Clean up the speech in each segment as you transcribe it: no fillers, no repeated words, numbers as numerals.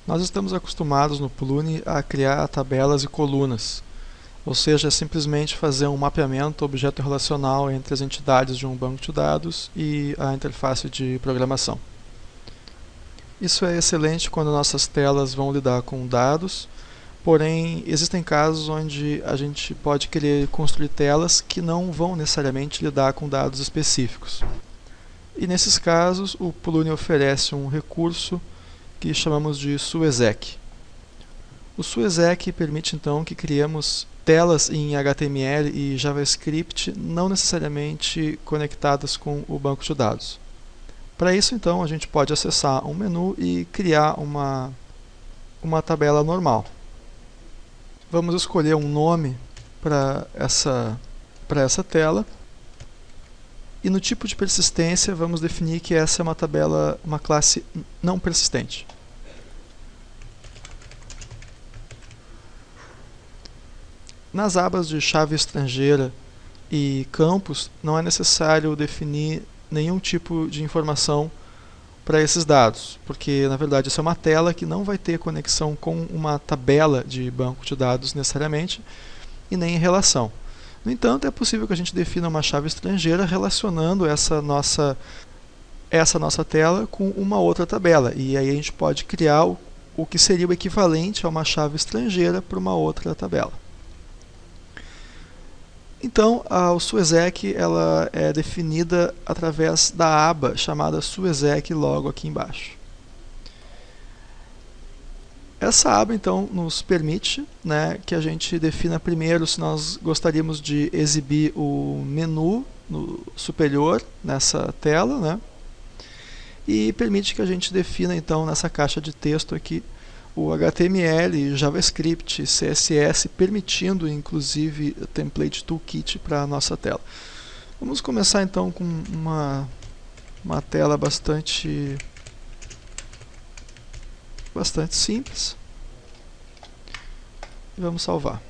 Nós estamos acostumados no Plune a criar tabelas e colunas, ou seja, simplesmente fazer um mapeamento objeto relacional entre as entidades de um banco de dados e a interface de programação. Isso é excelente quando nossas telas vão lidar com dados, porém existem casos onde a gente pode querer construir telas que não vão necessariamente lidar com dados específicos. E nesses casos, o Plune oferece um recurso que chamamos de SUESEC. O SUESEC permite então que criemos telas em HTML e JavaScript não necessariamente conectadas com o banco de dados. Para isso, então, a gente pode acessar um menu e criar uma tabela normal. Vamos escolher um nome para essa tela. E no tipo de persistência, vamos definir que essa é uma tabela, uma classe não persistente. Nas abas de chave estrangeira e campos, não é necessário definir nenhum tipo de informação para esses dados, porque na verdade isso é uma tela que não vai ter conexão com uma tabela de banco de dados necessariamente e nem em relação. No entanto, é possível que a gente defina uma chave estrangeira relacionando essa nossa tela com uma outra tabela, e aí a gente pode criar o que seria o equivalente a uma chave estrangeira para uma outra tabela. Então, a SUESEC ela é definida através da aba chamada SUESEC logo aqui embaixo. Essa aba, então, nos permite que a gente defina primeiro se nós gostaríamos de exibir o menu superior nessa tela, e permite que a gente defina, então, nessa caixa de texto aqui, o HTML, JavaScript, CSS, permitindo, inclusive, o Template Toolkit para a nossa tela. Vamos começar, então, com uma tela bastante simples. E vamos salvar.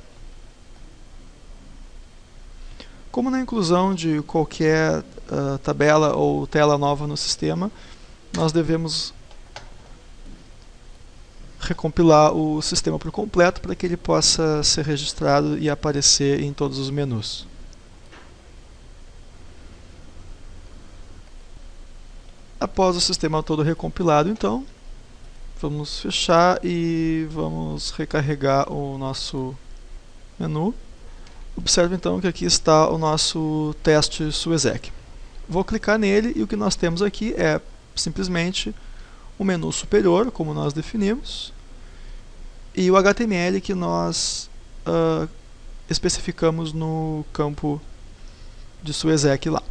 Como na inclusão de qualquer tabela ou tela nova no sistema, nós devemos recompilar o sistema por completo para que ele possa ser registrado e aparecer em todos os menus. Após o sistema todo recompilado, então, vamos fechar e vamos recarregar o nosso menu. Observe então que aqui está o nosso teste SUESEC. Vou clicar nele e o que nós temos aqui é simplesmente o menu superior, como nós definimos, e o HTML que nós especificamos no campo de SUESEC lá.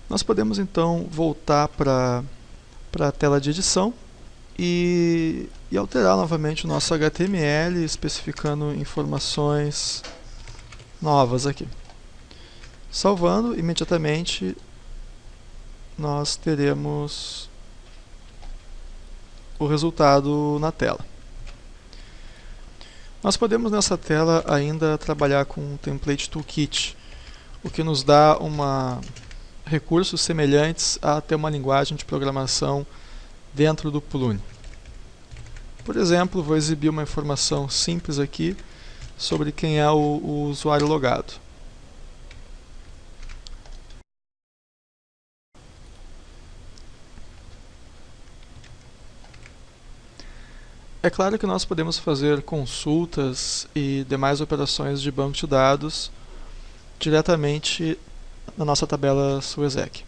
Nós podemos então voltar para a tela de edição e alterar novamente o nosso HTML, especificando informações novas aqui. Salvando, imediatamente nós teremos o resultado na tela. Nós podemos nessa tela ainda trabalhar com o Template Toolkit, o que nos dá recursos semelhantes a ter uma linguagem de programação dentro do Plune. Por exemplo, vou exibir uma informação simples aqui sobre quem é o usuário logado. É claro que nós podemos fazer consultas e demais operações de banco de dados diretamente na nossa tabela SUESEC.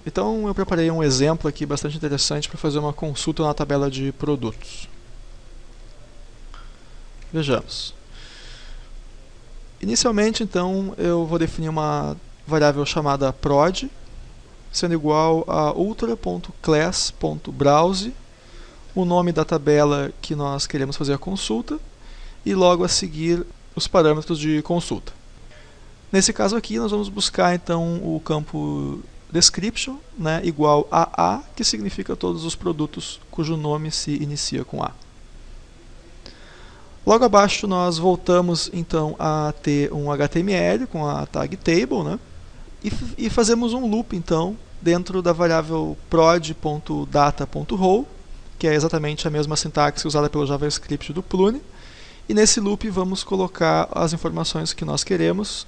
Então eu preparei um exemplo aqui bastante interessante para fazer uma consulta na tabela de produtos. Vejamos. Inicialmente, então, eu vou definir uma variável chamada prod, sendo igual a ultra.class.browse, o nome da tabela que nós queremos fazer a consulta e logo a seguir os parâmetros de consulta. Nesse caso aqui, nós vamos buscar então o campo description, igual a A, que significa todos os produtos cujo nome se inicia com A. Logo abaixo nós voltamos então a ter um HTML com a tag table, e fazemos um loop então dentro da variável prod.data.row que é exatamente a mesma sintaxe usada pelo JavaScript do Plune. E nesse loop vamos colocar as informações que nós queremos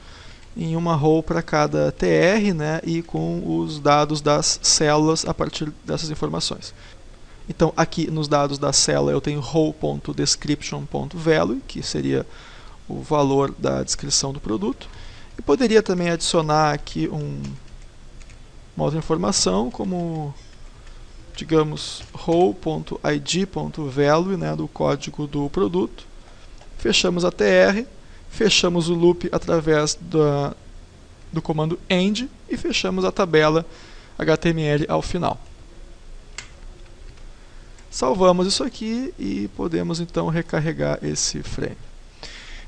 em uma row para cada tr, né, e com os dados das células a partir dessas informações. Então, aqui nos dados da célula eu tenho row.description.value, que seria o valor da descrição do produto. E poderia também adicionar aqui uma outra informação, como, digamos, row.id.value, né, do código do produto. Fechamos a tr, fechamos o loop através do comando end e fechamos a tabela HTML ao final. Salvamos isso aqui e podemos então recarregar esse frame.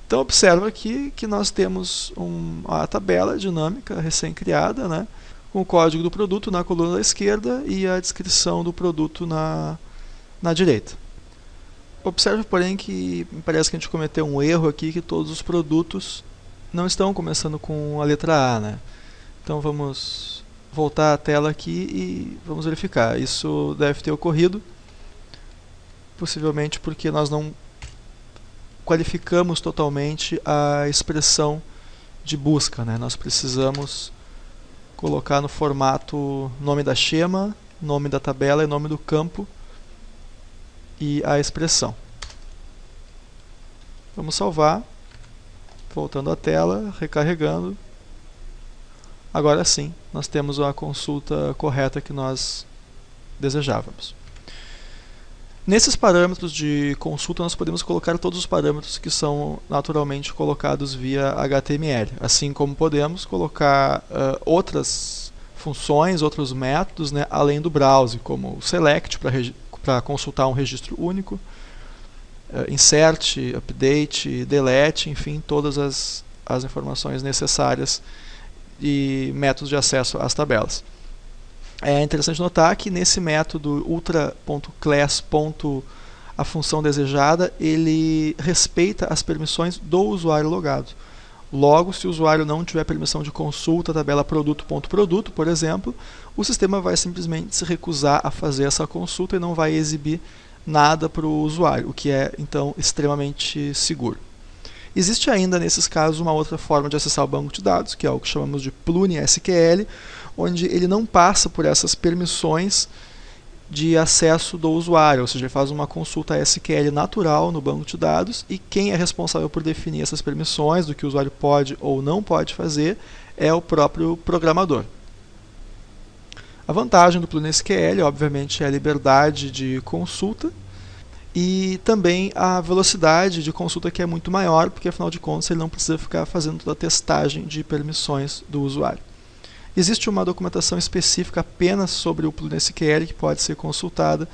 Então observa aqui que nós temos uma tabela dinâmica recém-criada, né, com o código do produto na coluna da esquerda e a descrição do produto na direita. Observe, porém, que me parece que a gente cometeu um erro aqui, que todos os produtos não estão começando com a letra A, né? Então vamos voltar à tela aqui e vamos verificar. Isso deve ter ocorrido, possivelmente porque nós não qualificamos totalmente a expressão de busca, né? Nós precisamos colocar no formato nome da schema, nome da tabela e nome do campo e a expressão. Vamos salvar, voltando à tela, recarregando. Agora sim, nós temos a consulta correta que nós desejávamos. Nesses parâmetros de consulta, nós podemos colocar todos os parâmetros que são naturalmente colocados via HTML, assim como podemos colocar outras funções, outros métodos, né, além do browse, como o select para consultar um registro único, insert, update, delete, enfim, todas as informações necessárias e métodos de acesso às tabelas. É interessante notar que nesse método ultra.class. A função desejada, ele respeita as permissões do usuário logado. Logo, se o usuário não tiver permissão de consulta tabela produto.produto, por exemplo, o sistema vai simplesmente se recusar a fazer essa consulta e não vai exibir nada para o usuário, o que é, então, extremamente seguro. Existe ainda, nesses casos, uma outra forma de acessar o banco de dados, que é o que chamamos de Plune SQL, onde ele não passa por essas permissões de acesso do usuário, ou seja, ele faz uma consulta SQL natural no banco de dados e quem é responsável por definir essas permissões, do que o usuário pode ou não pode fazer, é o próprio programador. A vantagem do Plune SQL, obviamente, é a liberdade de consulta e também a velocidade de consulta, que é muito maior, porque afinal de contas ele não precisa ficar fazendo toda a testagem de permissões do usuário. Existe uma documentação específica apenas sobre o Plune SQL que pode ser consultada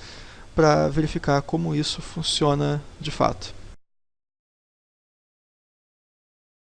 para verificar como isso funciona de fato.